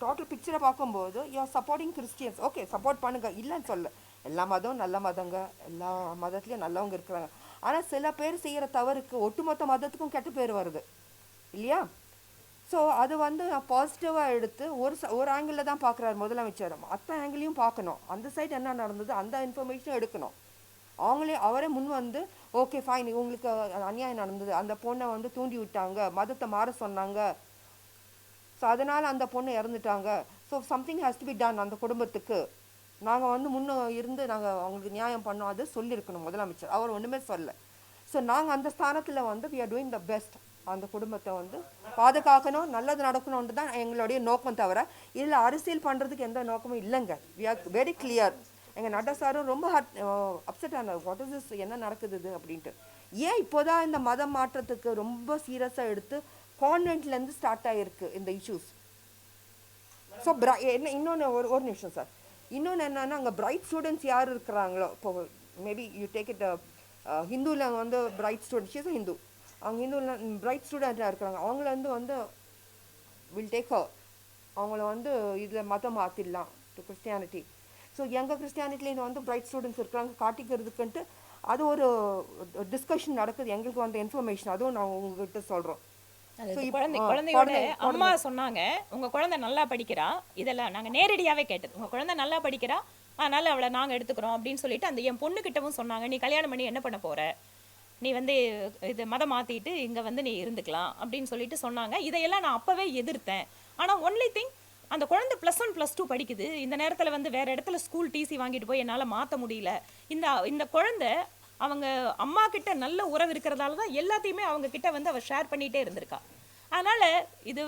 டோட்டல் பிக்சரை பார்க்கும்போது you're supporting Christians. Okay, support பண்ணுங்கள், இல்லைன்னு சொல்ல. எல்லா மதம் நல்ல மதங்க, எல்லா மதத்துலேயும் நல்லவங்க இருக்கிறாங்க. ஆனால் சில பேர் செய்கிற தவறுக்கு ஒட்டுமொத்த மதத்துக்கும் கெட்ட பேர் வருது இல்லையா? ஸோ அது வந்து பாசிட்டிவாக எடுத்து ஒரு ஆங்கிளில் தான் பார்க்குறாரு முதலமைச்சர். மற்ற ஆங்கிளையும் பார்க்கணும். அந்த சைடு என்ன நடந்தது அந்த இன்ஃபர்மேஷனும் எடுக்கணும். அவரே முன் வந்து ஓகே ஃபைன், இவங்களுக்கு அநியாயம் நடந்தது, அந்த பொண்ணை வந்து தூண்டி விட்டாங்க, மதத்தை மாற சொன்னாங்க, ஸோ அதனால் அந்த பொண்ணு இறந்துட்டாங்க, so something has to be done அந்த குடும்பத்துக்கு. நாங்கள் வந்து இருந்து நாங்கள் அவங்களுக்கு நியாயம் பண்ணோம், அது சொல்லியிருக்கணும் முதலமைச்சர். அவர் ஒன்றுமே சொல்ல. ஸோ நாங்கள் அந்த ஸ்தானத்தில் வந்து we are doing the best. அந்த குடும்பத்தை வந்து பாதுகாக்கணும், நல்லது நடக்கணுன்ட்டு தான் எங்களுடைய நோக்கம். தவிர இதில் அரசியல் பண்ணுறதுக்கு எந்த நோக்கமும் இல்லைங்க. We are very clear. எங்கள் நட்டா சாரும் ரொம்ப அப்செட் ஆனார். வாட் இஸ் திஸ், என்ன நடக்குது இது அப்படின்ட்டு. ஏன் இப்போதான் இந்த மதம் மாற்றத்துக்கு ரொம்ப சீரியஸாக எடுத்து கான்வென்ட்லேருந்து ஸ்டார்ட் ஆகிருக்கு இந்த இஷ்யூஸ். ஸோ என்ன இன்னொன்று ஒரு நிமிஷம் சார். இன்னொன்று என்னன்னா, அங்கே பிரைட் ஸ்டூடெண்ட்ஸ் யார் இருக்கிறாங்களோ, இப்போ மேபி யூ டேக் இட் ஹிந்துவில் வந்து பிரைட் ஸ்டூடெண்ட், ஷீஸ் ஹிந்து, அவங்க ஹிந்துவில் பிரைட் ஸ்டூடெண்ட்டாக இருக்கிறாங்க. அவங்கள வந்து வில் டேக் அவங்கள வந்து இதில் மதம் மாற்றிடலாம் டு கிறிஸ்டியானிட்டி. ஸோ எங்கள் கிறிஸ்டியானிட்டியில் வந்து பிரைட் ஸ்டூடெண்ட்ஸ் இருக்கிறாங்க காட்டிக்கிறதுக்குன்ட்டு அது ஒரு டிஸ்கஷன் நடக்குது. எங்களுக்கு வந்த இன்ஃபர்மேஷன், அதுவும் நான் உங்ககிட்ட சொல்கிறோம். குழந்தையோட அம்மா சொன்னாங்க, உங்க குழந்தை நல்லா படிக்கிறா, இதெல்லாம் நாங்க நேரடியாவே கேட்டது. உங்க குழந்தை நல்லா படிக்கிறா, அதனால அவளை நாங்க எடுத்துக்கிறோம் அப்படின்னு சொல்லிட்டு அந்த என் பொண்ணுகிட்டவும் சொன்னாங்க. நீ கல்யாணம் பண்ணி என்ன பண்ண போற, நீ வந்து இது மதம் மாத்திட்டு இங்க வந்து நீ இருந்துக்கலாம் அப்படின்னு சொல்லிட்டு சொன்னாங்க. இதையெல்லாம் நான் அப்பவே எதிர்த்தேன். ஆனா ஒன்லி திங், அந்த குழந்தை +1 +2 படிக்குது. இந்த நேரத்துல வந்து வேற இடத்துல ஸ்கூல் டிசி வாங்கிட்டு போய் என்னால மாத்த முடியல. இந்த குழந்தை அவங்க அம்மா கிட்ட நல்ல உறவு இருக்கிறதால தான் எல்லாத்தையுமே அவங்க கிட்ட வந்து அவ ஷேர் பண்ணிட்டே இருந்திருக்கா. அதனால இது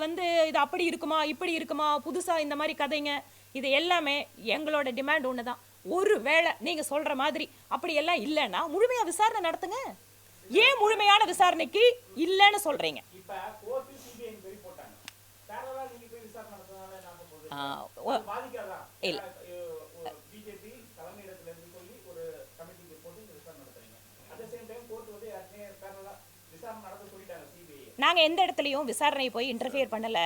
அப்படி இருக்குமா, இப்படி இருக்குமா, புதுசா இந்த மாதிரி கதைங்க, இது எல்லாமே எங்களோட டிமாண்ட் ஒண்ணுதான். ஒரு வேளை நீங்க சொல்ற மாதிரி அப்படி எல்லாம் இல்லைன்னா முழுமையா விசாரணை நடத்துங்க. ஏன் முழுமையான விசாரணைக்கு இல்லைன்னு சொல்றீங்க? இல்ல, நாங்க எந்த இடத்துலயும் விசாரணை போய் இன்டர்ஃபியர் பண்ணல,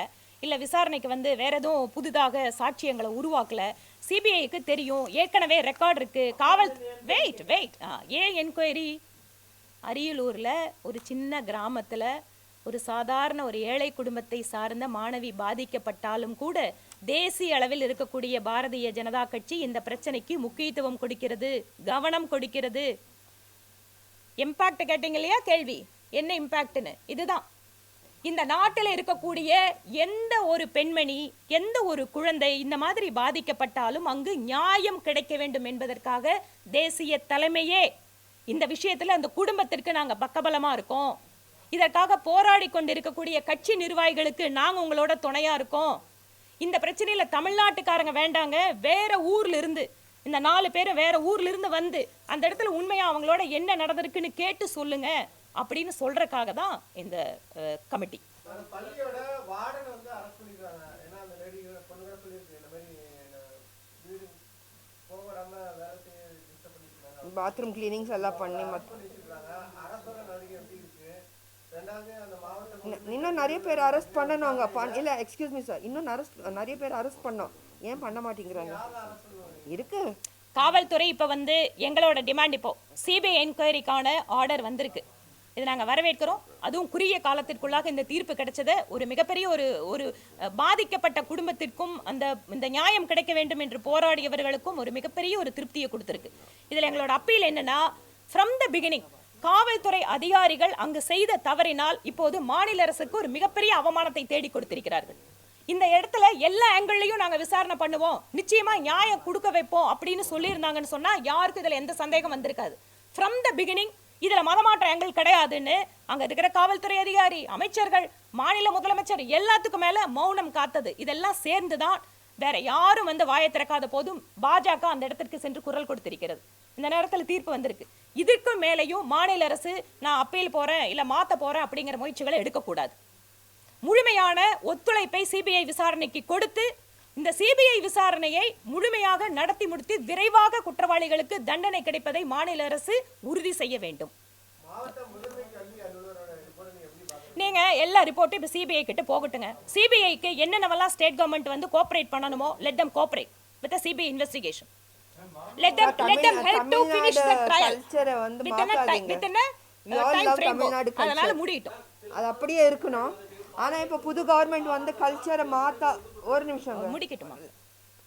இல்ல விசாரணைக்கு வந்து வேற எதுவும் புதிதாக சாட்சியங்களை உருவாக்கல. சிபிஐக்கு தெரியும், ஏற்கனவே ரெக்கார்ட் இருக்கு. காவல் வெயிட் ஏன் என்கொயரி? அரியலூர்ல ஒரு சின்ன கிராமத்துல ஒரு சாதாரண ஒரு ஏழை குடும்பத்தை சார்ந்த மாணவி பாதிக்கப்பட்டாலும் கூட தேசிய அளவில் இருக்கக்கூடிய பாரதிய ஜனதா கட்சி இந்த பிரச்சனைக்கு முக்கியத்துவம் கொடுக்கிறது, கவனம் கொடுக்கிறது. இம்பாக்ட் கேட்டீங்க இல்லையா கேள்வி, என்ன இம்பாக்ட்னு? இதுதான். இந்த நாட்டில் இருக்கக்கூடிய எந்த ஒரு பெண்மணி, எந்த ஒரு குழந்தை இந்த மாதிரி பாதிக்கப்பட்டாலும் அங்கு நியாயம் கிடைக்க வேண்டும் என்பதற்காக தேசிய தலைமையே இந்த விஷயத்துல அந்த குடும்பத்திற்கு நாங்க பக்கபலமா இருக்கோம். இதற்காக போராடி கொண்டிருக்கக்கூடிய கட்சி நிர்வாகிகளுக்கு நாங்க உங்களோட துணையா இருக்கோம். இந்த பிரச்சனையில தமிழ்நாட்டுக்காரங்க வேண்டாங்க, வேற ஊர்ல இருந்து இந்த 4 பேரும் வேற ஊர்ல இருந்து வந்து அந்த இடத்துல உண்மையா அவங்களோட என்ன நடந்திருக்குன்னு கேட்டு சொல்லுங்க அப்படின்னு சொல்றதுக்காக தான் இந்த கமிட்டி. பள்ளியோட வார்டன் வந்து அரெஸ்ட் பண்ணிருக்காங்க. ஏன்னா அந்த லேடி பொண்ணுங்க சொல்லிருக்கு இந்த மாதிரி வீடு போக விடாம வேலை செய்ய டிஸ்டர்ப் பண்ணிருக்காங்க. பாத்ரூம் கிளீனிங்ஸ் எல்லாம் பண்ணி பண்ணிருக்காங்க. அரசோட நடவடிக்கை எப்படி இருக்கு? ரெண்டாவது அந்த மாவட்டம் இன்னும் நிறைய பேர் அரெஸ்ட் பண்ணணுங்க. இல்ல எக்ஸ்கியூஸ் மீ சார், இன்னும் நிறைய பேர் அரெஸ்ட் பண்ணோம். ஏன் பண்ண மாட்டேங்கிறாங்க? இருக்கு. காவல்துறை இப்ப வந்து எங்களோட டிமாண்ட் இப்போ சிபிஐ என்கொயரிக்கான ஆர்டர் வந்திருக்கு. இதை நாங்கள் வரவேற்கிறோம். அதுவும் குறுகிய காலத்திற்குள்ளாக இந்த தீர்ப்பு கிடைச்சது ஒரு மிகப்பெரிய ஒரு பாதிக்கப்பட்ட குடும்பத்திற்கும் இந்த நியாயம் கிடைக்க வேண்டும் என்று போராடியவர்களுக்கும் ஒரு மிகப்பெரிய ஒரு திருப்தியை கொடுத்திருக்கு. இதில் எங்களோட அப்பீல் என்னன்னா, ஃப்ரம் த பிகினிங் காவல்துறை அதிகாரிகள் அங்கு செய்த தவறினால் இப்போது மாநில அரசுக்கு ஒரு மிகப்பெரிய அவமானத்தை தேடி கொடுத்திருக்கிறார்கள். இந்த இடத்துல எல்லா ஆங்கிள்லையும் நாங்க விசாரணை பண்ணுவோம், நிச்சயமா நியாயம் கொடுக்க வைப்போம் அப்படின்னு சொல்லியிருந்தாங்கன்னு சொன்னா யாருக்கும் இதுல எந்த சந்தேகம் வந்திருக்காது. ஃப்ரம் த பிகினிங் இதுல மதமாற்ற ஆங்கிள் கிடையாதுன்னு அங்க இருக்கிற காவல்துறை அதிகாரி, அமைச்சர்கள், மாநில முதலமைச்சர் எல்லாத்துக்கும் மேல மௌனம் காத்தது இதெல்லாம் சேர்ந்துதான் வேற யாரும் வந்து வாயை திறக்காத போதும் பாஜக அந்த இடத்திற்கு சென்று குரல் கொடுத்திருக்கிறது. இந்த நேரத்தில் தீர்ப்பு வந்திருக்கு. இதற்கு மேலேயும் மாநில அரசு நான் அப்பீல் போறேன் இல்ல மாத்த போறேன் அப்படிங்கிற முயற்சிகளை எடுக்கக்கூடாது. முழுமையான ஒத்துழைப்பை சிபிஐ விசாரணைக்கு கொடுத்து இந்த சிபிஐ விசாரணையை முழுமையாக நடத்தி முடித்து விரைவாக குற்றவாளிகளுக்கு தண்டனை கிடைப்பதை மாநில அரசு உறுதி செய்ய வேண்டும். நீங்க எல்லா ரிப்போர்ட்டும் இப்ப சிபிஐ கிட்ட போகட்டுங்க. சிபிஐக்கு என்னென்னவெல்லாம் ஸ்டேட் கவர்மெண்ட் வந்து கோஆபரேட் பண்ணணுமோ let them cooperate with the CBI investigation. Let them help to finish the trial within a time frame. அதனால முடியட்டும். அது அப்படியே இருக்கணும். ஆனா இப்ப புது கவர்மெண்ட் வந்து கல்ச்சரை மாத்தா ஒரு நிமிஷம் முடிக்கட்டுமா?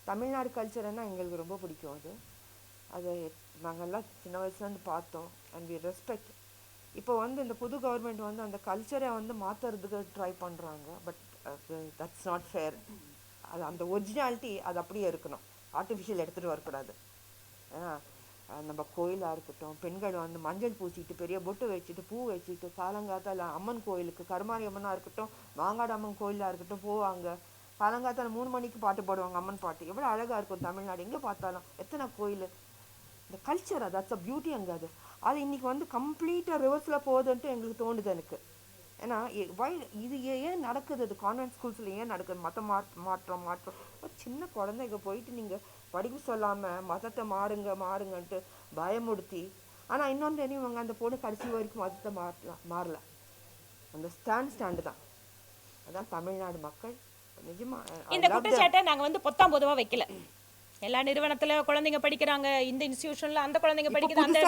தமிழ்நாடு கல்ச்சர்னா எங்களுக்கு ரொம்ப பிடிக்கும். அது நாங்கெல்லாம் சின்ன வயசுலேருந்து பார்த்தோம் அண்ட் வி ரெஸ்பெக்ட். இப்போ வந்து இந்த புது கவர்மெண்ட் வந்து அந்த கல்ச்சரை வந்து மாற்றுறதுக்கு ட்ரை பண்ணுறாங்க. But that's not fair. அது அந்த ஒரிஜினாலிட்டி அது அப்படியே இருக்கணும், ஆர்டிஃபிஷியல் எடுத்துகிட்டு வரக்கூடாது. ஏன்னா நம்ம கோயிலாக இருக்கட்டும், பெண்கள் வந்து மஞ்சள் பூசிட்டு பெரிய பொட்டு வச்சுட்டு பூ வச்சுட்டு காலங்காத்தால் அம்மன் கோயிலுக்கு கருமாரி அம்மனாக இருக்கட்டும், மாங்காடு அம்மன் கோயிலாக இருக்கட்டும் போவாங்க. காலங்காத்தால் 3 மணிக்கு பாட்டு பாடுவாங்க, அம்மன் பாட்டு. எவ்வளோ அழகாக இருக்கும் தமிழ்நாடு, எங்கே பார்த்தாலும் எத்தனை கோயில். இந்த கல்ச்சர் தட்ஸ் அ பியூட்டி அங்கே. அது இன்னைக்கு வந்து கம்ப்ளீட்டாக ரிவர்ஸில் போகுதுன்ட்டு எங்களுக்கு தோணுது எனக்கு. ஏன்னா இது ஏன் நடக்குது? அது கான்வென்ட் ஸ்கூல்ஸில் ஏன் நடக்குது? மாற்றம் ஒரு சின்ன குழந்தைங்க போயிட்டு நீங்கள் படிக்க சொல்லாமல் மதத்தை மாறுங்கன்ட்டு பயமுடுத்தி. ஆனால் இன்னொன்று இவங்க அந்த பொண்ணு கடைசி வரைக்கும் மதத்தை மாறல. அந்த ஸ்டாண்டு தான். அதான் தமிழ்நாடு மக்கள் நிஜமா இந்த குற்றச்சாட்டை நாங்கள் வந்து பொத்தாம் பொதுவாக வைக்கல. எல்லா நிறுவனத்துல குழந்தைங்க படிக்கிறாங்க, இந்த இன்ஸ்டிடியூஷன்ல அந்த குழந்தைங்க படிக்கிறாங்க.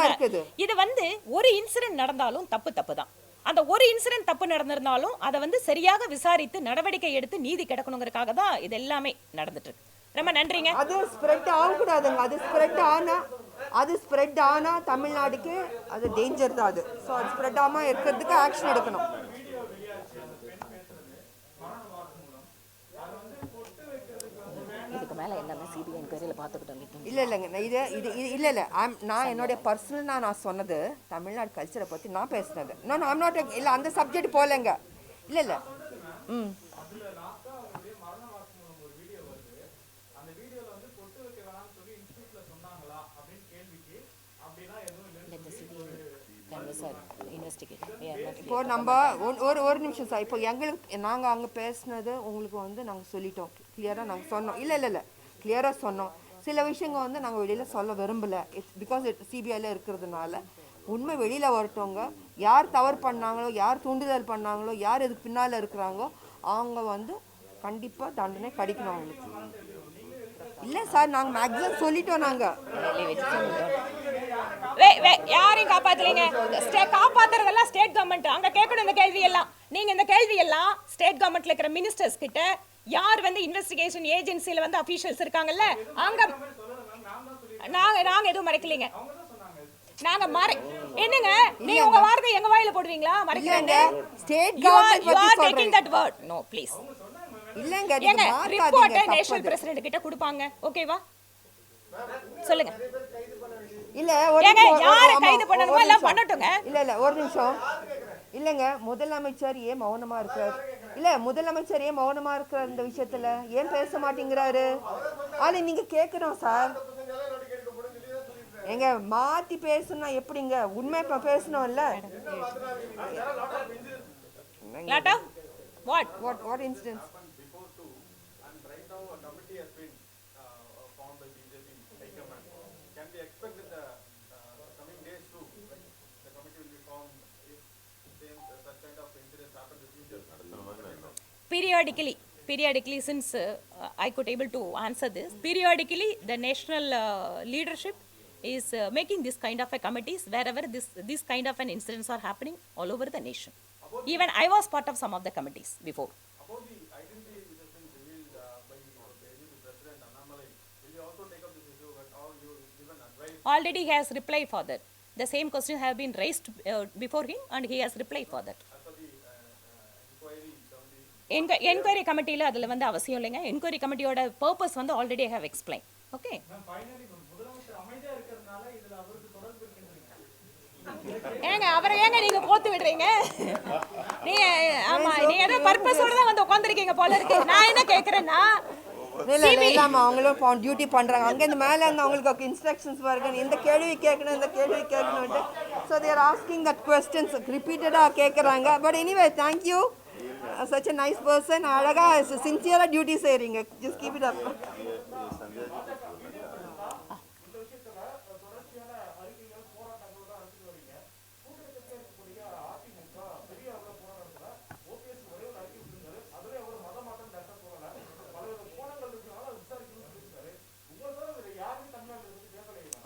இது வந்து ஒரு இன்சிடென்ட் நடந்தாலும் தப்பு தான். அந்த ஒரு இன்சிடென்ட் தப்பு நடந்திருந்தாலும் அதை வந்து சரியாக விசாரித்து நடவடிக்கை எடுத்து நீதி கிடைக்கணுங்கிறதுக்காக தான் இது எல்லாமே நடந்துட்டு இருக்கு. ரொம்ப நன்றிங்க. அது ஸ்ப்ரெட் ஆகக்கூடாதுங்க. அது ஸ்ப்ரெட் ஆனா தமிழ்நாடுக்கு அது டேஞ்சர் தான். அது ஸோ அது ஸ்ப்ரெட் ஆகாம இருக்கிறதுக்கு ஆக்ஷன் எடுக்கணும். இல்ல நான் என்னுடைய பர்சனல் நான் சொன்னது தமிழ்நாடு கல்ச்சரை பத்தி நான் பேசினது. இல்ல அந்த சப்ஜெக்ட் போலங்க. இல்ல இப்போ நம்ம ஒரு நிமிஷம் சார். இப்போ எங்களுக்கு நாங்கள் அங்கே பேசினது உங்களுக்கு வந்து நாங்கள் சொல்லிட்டோம், கிளியராக நாங்கள் சொன்னோம். இல்லை கிளியராக சொன்னோம். சில விஷயங்கள் வந்து நாங்கள் வெளியில் சொல்ல விரும்பலை. பிகாஸ் சிபிஐயில் இருக்கிறதுனால உண்மை வெளியில் வரட்டோங்க. யார் தவறு பண்ணாங்களோ, யார் தூண்டுதல் பண்ணாங்களோ, யார் இதுக்கு பின்னால் இருக்கிறாங்களோ அவங்க வந்து கண்டிப்பாக தண்டனை கிடைக்கணும் அவங்களுக்கு. இல்லை சார், நாங்கள் மேக்ஸிமம் சொல்லிட்டோம். நாங்கள் யாரையும் காப்பாத்தலீங்க. காப்பாத்துறதெல்லாம் ஸ்டேட் கவர்மெண்ட். அங்க கேட்கணும் இந்த கேள்வி எல்லாம். நீங்க இந்த கேள்வி எல்லாம் ஸ்டேட் கவர்மெண்ட்ல இருக்கிற மினிஸ்டர்ஸ் கிட்ட, யார் வந்து இன்வெஸ்டிகேஷன் ஏஜென்சில வந்து அபிஷியல்ஸ் இருக்காங்கல்ல அங்க நாங்க எதுவும் மறைக்கலீங்க. நாங்க என்னங்க நீங்க உங்க வார்த்தை எங்க வாயில போடுவீங்களா? மறைக்கறீங்க. State government you are taking that word. No please. இல்லங்க, நீங்க மாத்தாதீங்க. ரிப்போர்ட் நேஷனல் பிரசிடென்ட் கிட்ட கொடுப்பாங்க. ஓகேவா? சொல்லுங்க. இல்ல யாரை கைது பண்ணணுமோ எல்லாம் பண்ணட்டுங்க. இல்ல ஒரு நிமிஷம். இல்ல ஒரு நிமிஷம். ஸ்டேட் கவர்மெண்ட் பத்தி சொல்றேன். இல்லங்க, ஸ்டேட் கவர்மெண்ட் பத்தி சொல்றேன். ஸ்டேட் கவர்மெண்ட் பத்தி சொல்றேன். ஸ்டேட் கவர்மெண்ட் பத்தி சொல்றேன். இல்ல ஒரு நிமிஷம். இல்ல ஒரு நிமிஷம். இல்லைங்க, முதலமைச்சர் ஏன் மௌனமா இருக்கிறார்? இல்ல, முதலமைச்சர் ஏன் மௌனமா இருக்கிறார் இந்த விஷயத்துல? ஏன் பேச மாட்டேங்கிறாரு? அது நீங்க கேட்கணும் சார். எங்க மாத்தி பேசணும்னா எப்படிங்க? உண்மை பேசணும்ல. லாட்டா what What instance? Before two, and right now a committee has been formed by BJP High Command. Can we expect in the coming days too, like the committee will be formed if same such kind of incidents happen in the future? periodically since I could able to answer this, periodically the national leadership is making this kind of a committees wherever this kind of an incidents are happening all over the nation. Even I was part of some of the committees before. About the identity which has been revealed by the President Annamalai, will you also take up this issue and how you given advice? Already he has replied for that. The same question have been raised before him and he has replied for that. As per the inquiry committee, enquiry கமிட்டியில் அதில் வந்து அவசியம் இல்லைங்க. என்கொயரி கமிட்டியோட பர்பஸ் வந்து already I have explain. Okay, ஏங்க அவரை ஏங்க நீங்க போத்து விடுறீங்க? நீ ஆமா, நீ ஏதோ பர்பஸோட தான் வந்து உட்காந்துருக்கீங்க போல இருக்கு. நான் என்ன கேட்கறேன்னா, இல்லாம அவங்களும் டியூட்டி பண்றாங்க. அங்க இந்த மேல இருந்து அவங்களுக்கு இன்ஸ்ட்ரக்ஷன்ஸ் வருது, இந்த கேள்வி கேட்கணும், இந்த கேள்வி கேட்கணும்ட்டு. So they're asking that questions ரிப்பீட்டடாக கேட்குறாங்க. But anyway, thank you, such a nice person. அழகா சின்சியராக டியூட்டி செய்கிறீங்க. Just keep it up.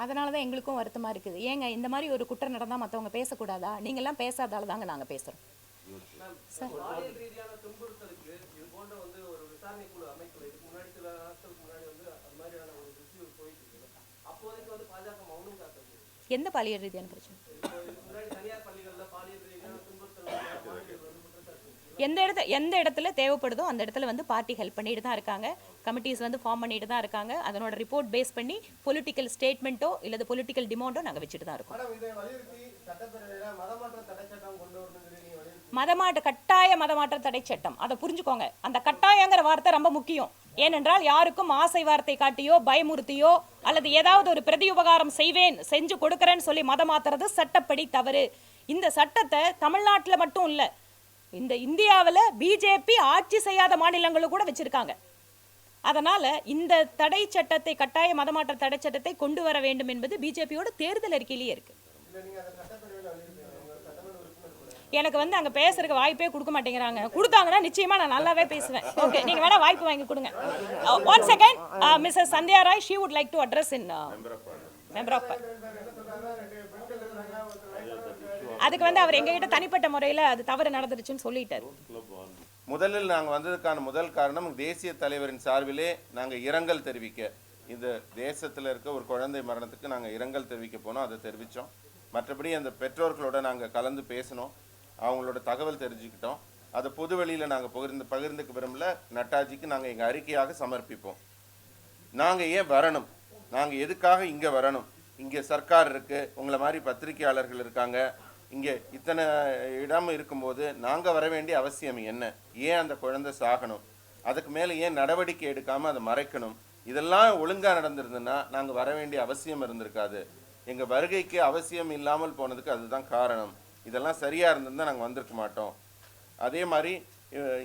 அதனால தான் எங்களுக்கும் வருத்தமாக இருக்குது. ஏங்க இந்த மாதிரி ஒரு குற்றம் நடந்தால் மற்றவங்க பேசக்கூடாதா? நீங்கள்லாம் பேசாதால தாங்க நாங்கள் பேசுகிறோம். சார், பாலியல் ரீதியான துன்புறுத்தலுக்கு இது போன்ற வந்து ஒரு விசாரணை குழு அமைக்கல. இதுக்கு முன்னாடி சில நாட்களுக்கு முன்னாடி வந்து அது மாதிரியான ஒரு ரிவ்யூ போயிட்டு இருக்கு. அப்போதைக்கு வந்து பாஜக மௌனம் காத்தது. எந்த பாலியல் ரீதியான பிரச்சனை? இதுக்கு முன்னாடி தனியார் பள்ளிகள்ல பாலியல் ரீதியான துன்புறுத்தல் எந்த இடத்துல தேவைப்படுதோ அந்த இடத்துல வந்து பார்ட்டி ஹெல்ப் பண்ணிட்டு தான் இருக்காங்க. கமிட்டிஸ் வந்து ஃபார்ம் பண்ணிட்டு தான் இருக்காங்க. அதனோட ரிப்போர்ட் பேஸ் பண்ணி பொலிட்டிக்கல் ஸ்டேட்மெண்ட்டோ இல்லை பொலிட்டிக்கல் டிமாண்டோ நாங்கள் வச்சுட்டு தான் இருக்கோம். கட்டாய மதமாற்ற தடை சட்டம், அதை புரிஞ்சுக்கோங்க. அந்த கட்டாயங்கிற வார்த்தை ரொம்ப முக்கியம். ஏனென்றால் யாருக்கும் ஆசை வார்த்தை காட்டியோ பயமுறுத்தியோ அல்லது ஏதாவது ஒரு பிரதி உபகாரம் செஞ்சு கொடுக்கறேன்னு சொல்லி மதம் மாத்துறது சட்டப்படி தவறு. இந்த சட்டத்தை தமிழ்நாட்டில் மட்டும் இல்லை, இந்த இந்தியாவில் பிஜேபி ஆட்சி செய்யாத மாநிலங்களும் கூட வச்சிருக்காங்க. அதனால இந்த தடை சட்டத்தை, கட்டாய மதமாற்ற தடை சட்டத்தை கொண்டு வர வேண்டும் என்பது பிஜேபியோட தேர்தல் அறிக்கையிலேயே இருக்கு. எனக்கு வந்து அங்க பேசுறதுக்கு வாய்ப்பே கொடுக்க மாட்டேங்கிறாங்க. கொடுத்தாங்கன்னா நிச்சயமா நான் நல்லாவே பேசுவேன். ஓகே, நீங்க வேணா வாய்ப்பு வாங்கி கொடுங்க. One second, Mrs Sandhya Roy, she would like to address in member of அதுக்கு வந்து அவர் எங்ககிட்ட தனிப்பட்ட முறையில் அது தவறு நடந்துருச்சுன்னு சொல்லிட்டாரு. முதலில் நாங்கள் வந்ததுக்கான முதல் காரணம், தேசிய தலைவரின் சார்பிலே நாங்கள் இரங்கல் தெரிவிக்க, இந்த தேசத்தில் இருக்க ஒரு குழந்தை மரணத்துக்கு நாங்கள் இரங்கல் தெரிவிக்க போனோம். அதை தெரிவித்தோம். மற்றபடி அந்த பெற்றோர்களோட நாங்கள் கலந்து பேசினோம், அவங்களோட தகவல் தெரிஞ்சுக்கிட்டோம். அதை பொது வெளியில் நாங்கள் பகிர்ந்துக்க விரும்பல. நட்டாஜிக்கு நாங்கள் எங்கள் அறிக்கையாக சமர்ப்பிப்போம். நாங்கள் ஏன் வரணும், நாங்கள் எதுக்காக இங்கே வரணும், இங்கே சர்க்கார் இருக்குது, உங்களை மாதிரி பத்திரிகையாளர்கள் இருக்காங்க, இங்கே இத்தனை இடம் இருக்கும்போது நாங்கள் வர வேண்டிய அவசியம் என்ன, ஏன் அந்த குழந்தை சாகணும், அதுக்கு மேலே ஏன் நடவடிக்கை எடுக்காமல் அதை மறைக்கணும், இதெல்லாம் ஒழுங்காக நடந்திருந்துன்னா நாங்கள் வர வேண்டிய அவசியம் இருந்திருக்காது. எங்கள் வருகைக்கு அவசியம் இல்லாமல் போனதுக்கு அதுதான் காரணம். இதெல்லாம் சரியாக இருந்திருந்தால் நாங்கள் வந்திருக்க மாட்டோம். அதே மாதிரி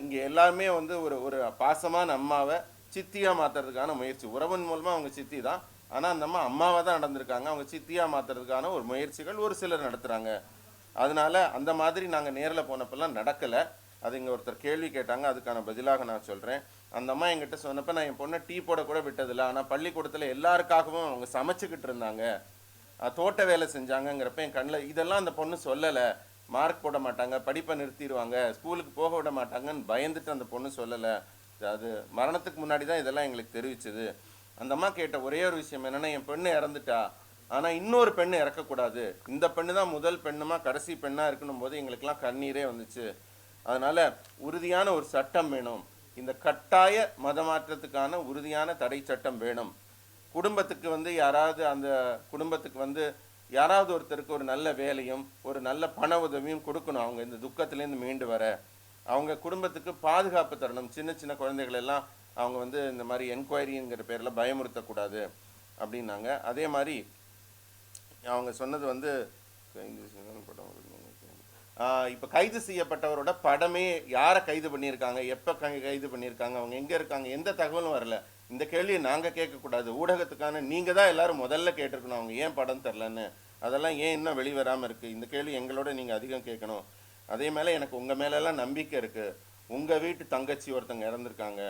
இங்கே எல்லாருமே வந்து ஒரு பாசமான அம்மாவை சித்தியாக மாற்றுறதுக்கான முயற்சி, உறவின் மூலமாக அவங்க சித்தி தான், ஆனால் அந்த அம்மா அம்மாவாக தான் நடந்திருக்காங்க. அவங்க சித்தியாக மாற்றுறதுக்கான ஒரு முயற்சிகள் ஒரு சிலர் நடத்துகிறாங்க. அதனால அந்த மாதிரி நாங்கள் நேரில் போனப்பெல்லாம் நடக்கலை. அது இங்கே ஒருத்தர் கேள்வி கேட்டாங்க, அதுக்கான பதிலாக நான் சொல்கிறேன். அந்த அம்மா என்கிட்ட சொன்னப்போ, நான் என் பொண்ணை டீ போட கூட விட்டதில்லை, ஆனால் பள்ளிக்கூடத்தில் எல்லாருக்காகவும் அவங்க சமைச்சிக்கிட்டு இருந்தாங்க, தோட்ட வேலை செஞ்சாங்கங்கிறப்ப என் கண்ணில் இதெல்லாம் அந்த பொண்ணு சொல்லலை. மார்க் போட மாட்டாங்க, படிப்பை நிறுத்திடுவாங்க, ஸ்கூலுக்கு போக விட மாட்டாங்கன்னு பயந்துட்டு அந்த பொண்ணு சொல்லலை. அது மரணத்துக்கு முன்னாடி தான் இதெல்லாம் எங்களுக்கு தெரிவிச்சது. அந்த அம்மா கேட்ட ஒரே ஒரு விஷயம் என்னென்னா, என் பெண்ணு இறந்துட்டா, ஆனால் இன்னொரு பெண்ணு இறக்கக்கூடாது, இந்த பெண்ணு தான் முதல் பெண்ணுமா கடைசி பெண்ணாக இருக்கணும் போது எங்களுக்கெல்லாம் கண்ணீரே வந்துச்சு. அதனால் உறுதியான ஒரு சட்டம் வேணும், இந்த கட்டாய மதமாற்றத்துக்கான உறுதியான தடை சட்டம் வேணும். குடும்பத்துக்கு வந்து யாராவது அந்த குடும்பத்துக்கு வந்து யாராவது ஒருத்தருக்கு ஒரு நல்ல வேலையும் ஒரு நல்ல பண உதவியும் கொடுக்கணும். அவங்க இந்த துக்கத்திலேருந்து மீண்டு வர அவங்க குடும்பத்துக்கு பாதுகாப்பு தரணும். சின்ன சின்ன குழந்தைகள் எல்லாம் அவங்க வந்து இந்த மாதிரி என்கொயரிங்கிற பேரில் பயமுறுத்தக்கூடாது அப்படின்னாங்க. அதே மாதிரி அவங்க சொன்னது வந்து இப்போ கைது செய்யப்பட்டவரோட படமே யாரை கைது பண்ணியிருக்காங்க, எப்போ கைது பண்ணியிருக்காங்க, அவங்க எங்கே இருக்காங்க, எந்த தகவலும் வரல. இந்த கேள்வியை நாங்கள் கேட்கக்கூடாது, ஊடகத்துக்கான நீங்கள் தான் எல்லாரும் முதல்ல கேட்டிருக்கணும். அவங்க ஏன் படம் தரலன்னு, அதெல்லாம் ஏன் இன்னும் வெளிவராமல் இருக்குது, இந்த கேள்வி எங்களோட நீங்கள் அதிகம் கேட்கணும். அதே மேலே எனக்கு உங்கள் மேலெல்லாம் நம்பிக்கை இருக்குது. உங்கள் வீட்டு தங்கச்சி ஒருத்தங்க இறந்துருக்காங்க,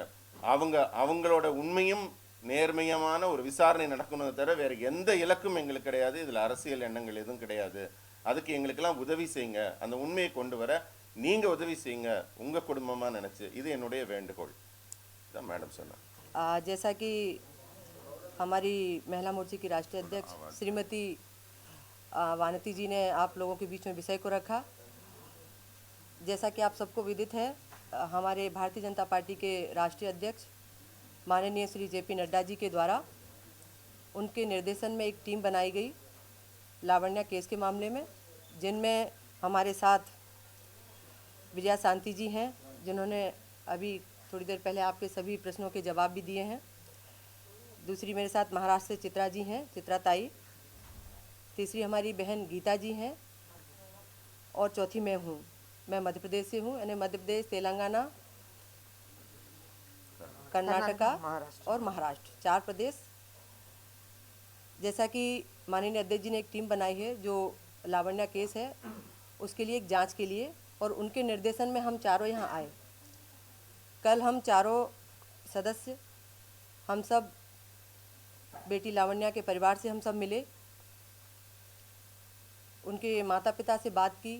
அவங்களோட உண்மையும் நேர்மையமான ஒரு விசாரணை நடக்கணும்னு தவிர வேறு எந்த இலக்கும் எங்களுக்கு கிடையாது. இதில் அரசியல் எண்ணங்கள் எதுவும் கிடையாது. அதுக்கு எங்களுக்கெல்லாம் உதவி செய்யுங்க, அந்த உண்மையை கொண்டு வர நீங்கள் உதவி செய்யுங்க உங்கள் குடும்பமாக நினச்சி. இது என்னுடைய வேண்டுகோள் தான் மேடம் சொன்னாங்க. जैसा कि हमारी महिला मोर्चे की राष्ट्रीय अध्यक्ष श्रीमती वानती जी ने आप लोगों के बीच में विषय को रखा। जैसा कि आप सबको विदित है, हमारे भारतीय जनता पार्टी के राष्ट्रीय अध्यक्ष माननीय श्री JP नड्डा जी के द्वारा उनके निर्देशन में एक टीम बनाई गई लावण्या केस के मामले में, जिनमें हमारे साथ विजया शांति जी हैं, जिन्होंने अभी थोड़ी देर पहले आपके सभी प्रश्नों के जवाब भी दिए हैं। दूसरी मेरे साथ महाराष्ट्र से चित्रा जी हैं, चित्रा ताई। तीसरी हमारी बहन गीता जी हैं और चौथी मैं हूँ। मैं मध्य प्रदेश से हूँ, यानी मध्य प्रदेश, तेलंगाना, कर्नाटका और महाराष्ट्र, 4 प्रदेश। जैसा कि माननीय अध्यक्ष जी ने एक टीम बनाई है जो लावण्या केस है उसके लिए एक जांच के लिए, और उनके निर्देशन में हम चारों यहाँ आए। कल हम चारों सदस्य, हम सब बेटी लावण्या के परिवार से हम सब मिले, उनके माता पिता से बात की,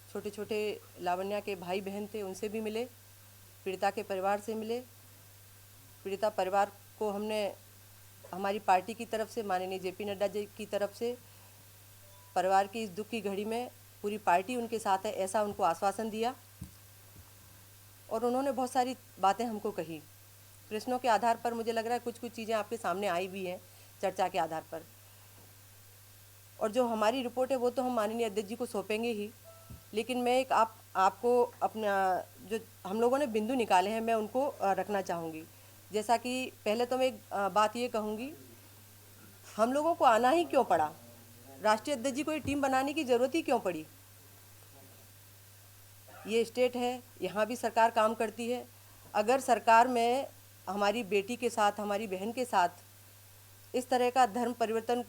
छोटे छोटे लावण्या के भाई बहन थे उनसे भी मिले, पीड़िता के परिवार से मिले। पीड़िता परिवार को हमने हमारी पार्टी की तरफ से, माननीय JP नड्डा जी की तरफ से, परिवार की इस दुख की घड़ी में पूरी पार्टी उनके साथ है ऐसा उनको आश्वासन दिया। और उन्होंने बहुत सारी बातें हमको कही। प्रश्नों के आधार पर मुझे लग रहा है कुछ कुछ चीज़ें आपके सामने आई भी हैं चर्चा के आधार पर, और जो हमारी रिपोर्ट है वो तो हम माननीय अध्यक्ष जी को सौंपेंगे ही। लेकिन मैं एक आपको अपना जो हम लोगों ने बिंदु निकाले हैं मैं उनको रखना चाहूँगी। जैसा कि पहले तो मैं एक बात ये कहूँगी, हम लोगों को आना ही क्यों पड़ा, राष्ट्रीय अध्यक्ष जी को ये टीम बनाने की ज़रूरत ही क्यों पड़ी। ये स्टेट है, यहाँ भी सरकार काम करती है। अगर सरकार में हमारी बेटी के साथ, हमारी बहन के साथ इस तरह का धर्म परिवर्तन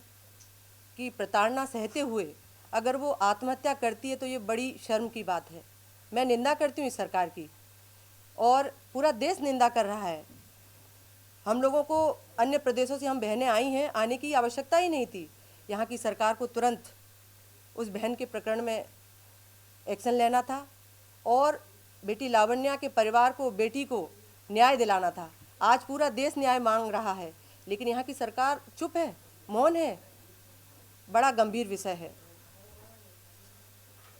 की प्रताड़ना सहते हुए अगर वो आत्महत्या करती है तो ये बड़ी शर्म की बात है। मैं निंदा करती हूँ इस सरकार की, और पूरा देश निंदा कर रहा है। हम लोगों को अन्य प्रदेशों से हम बहनें आई हैं, आने की आवश्यकता ही नहीं थी। यहाँ की सरकार को तुरंत उस बहन के प्रकरण में एक्शन लेना था और बेटी लावण्या के परिवार को, बेटी को न्याय दिलाना था। आज पूरा देश न्याय मांग रहा है, लेकिन यहाँ की सरकार चुप है, मौन है। बड़ा गंभीर विषय है।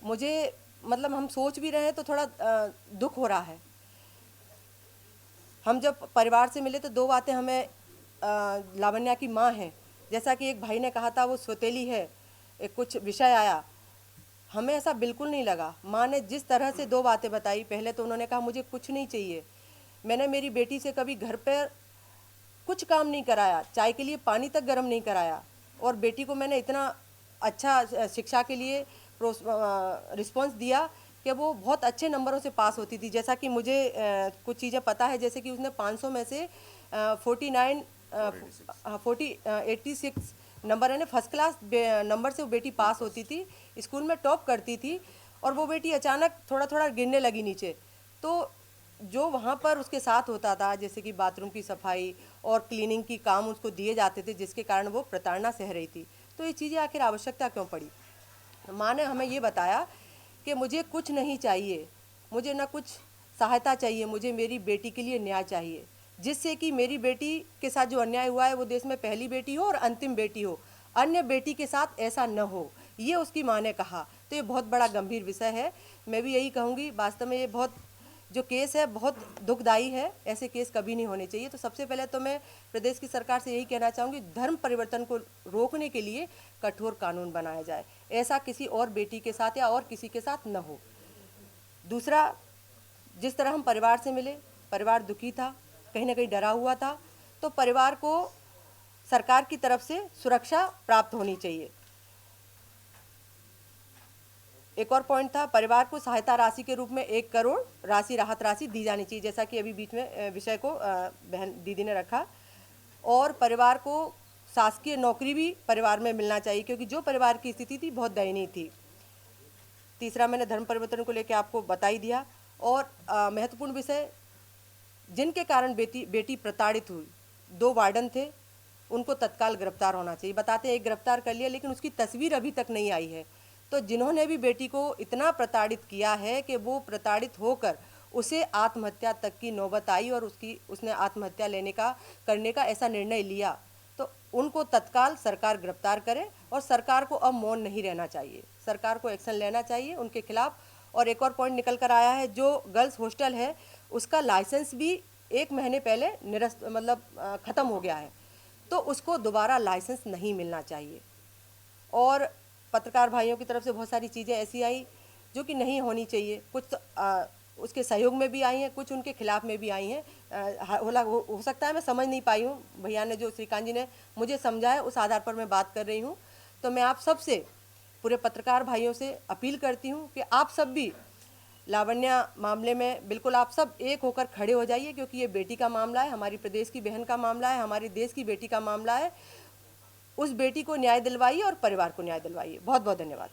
मुझे मतलब हम सोच भी रहे हैं तो थोड़ा दुख हो रहा है। हम जब परिवार से मिले तो 2 बातें हमें, लावण्या की माँ है, जैसा कि एक भाई ने कहा था वो सौतेली है, एक कुछ विषय आया, हमें ऐसा बिल्कुल नहीं लगा। माँ ने जिस तरह से 2 बातें बताई, पहले तो उन्होंने कहा मुझे कुछ नहीं चाहिए, मैंने मेरी बेटी से कभी घर पर कुछ काम नहीं कराया, चाय के लिए पानी तक गर्म नहीं कराया, और बेटी को मैंने इतना अच्छा शिक्षा के लिए रिस्पॉन्स दिया कि वो बहुत अच्छे नंबरों से पास होती थी। जैसा कि मुझे कुछ चीज़ें पता है, जैसे कि उसने 500 में से 86 नंबर, यानी फर्स्ट क्लास नंबर से वो बेटी पास होती थी, स्कूल में टॉप करती थी, और वो बेटी अचानक थोड़ा थोड़ा गिरने लगी नीचे। तो जो वहाँ पर उसके साथ होता था, जैसे कि बाथरूम की सफाई और क्लीनिंग की काम उसको दिए जाते थे, जिसके कारण वो प्रताड़ना सह रही थी। तो ये चीज़ें आखिर आवश्यकता क्यों पड़ी। माँ ने हमें ये बताया कि मुझे कुछ नहीं चाहिए, मुझे ना कुछ सहायता चाहिए, मुझे मेरी बेटी के लिए न्याय चाहिए, जिससे कि मेरी बेटी के साथ जो अन्याय हुआ है वो देश में पहली बेटी हो और अंतिम बेटी हो, अन्य बेटी के साथ ऐसा न हो, ये उसकी माँ ने कहा। तो ये बहुत बड़ा गंभीर विषय है। मैं भी यही कहूँगी, वास्तव में ये बहुत जो केस है बहुत दुखदाई है, ऐसे केस कभी नहीं होने चाहिए। तो सबसे पहले तो मैं प्रदेश की सरकार से यही कहना चाहूँगी, धर्म परिवर्तन को रोकने के लिए कठोर कानून बनाया जाए, ऐसा किसी और बेटी के साथ या और किसी के साथ न हो। दूसरा, जिस तरह हम परिवार से मिले, परिवार दुखी था, कहीं ना कहीं डरा हुआ था, तो परिवार को सरकार की तरफ से सुरक्षा प्राप्त होनी चाहिए। एक और पॉइंट था, परिवार को सहायता राशि के रूप में 1 करोड़ राशि, राहत राशि दी जानी चाहिए, जैसा कि अभी बीच में विषय को बहन दीदी ने रखा। और परिवार को शासकीय नौकरी भी परिवार में मिलना चाहिए, क्योंकि जो परिवार की स्थिति थी बहुत दयनीय थी। तीसरा, मैंने धर्म परिवर्तन को लेकर आपको बता ही दिया। और महत्वपूर्ण विषय, जिनके कारण बेटी प्रताड़ित हुई, 2 वार्डन थे, उनको तत्काल गिरफ्तार होना चाहिए। बताते हैं एक गिरफ्तार कर लिया, लेकिन उसकी तस्वीर अभी तक नहीं आई है। तो जिन्होंने भी बेटी को इतना प्रताड़ित किया है कि वो प्रताड़ित होकर उसे आत्महत्या तक की नौबत आई और उसने आत्महत्या करने का ऐसा निर्णय लिया, तो उनको तत्काल सरकार गिरफ्तार करे। और सरकार को अब मौन नहीं रहना चाहिए, सरकार को एक्शन लेना चाहिए उनके खिलाफ। और एक और पॉइंट निकल कर आया है, जो गर्ल्स हॉस्टल है उसका लाइसेंस भी 1 महीने पहले ख़त्म हो गया है, तो उसको दोबारा लाइसेंस नहीं मिलना चाहिए। और पत्रकार भाइयों की तरफ से बहुत सारी चीज़ें ऐसी आई जो कि नहीं होनी चाहिए, कुछ उसके सहयोग में भी आई हैं, कुछ उनके खिलाफ में भी आई हैं। हो सकता है मैं समझ नहीं पाई हूँ, भैया ने जो श्रीकांत जी ने मुझे समझाया उस आधार पर मैं बात कर रही हूँ। तो मैं आप सबसे, पूरे पत्रकार भाइयों से अपील करती हूँ कि आप सब भी लावण्या मामले में बिल्कुल आप सब एक होकर खड़े हो जाइए, क्योंकि ये बेटी का मामला है, हमारी प्रदेश की बहन का मामला है, हमारे देश की बेटी का मामला है। उस बेटी को न्याय दिलवाइए और परिवार को न्याय दिलवाइए। बहुत बहुत धन्यवाद।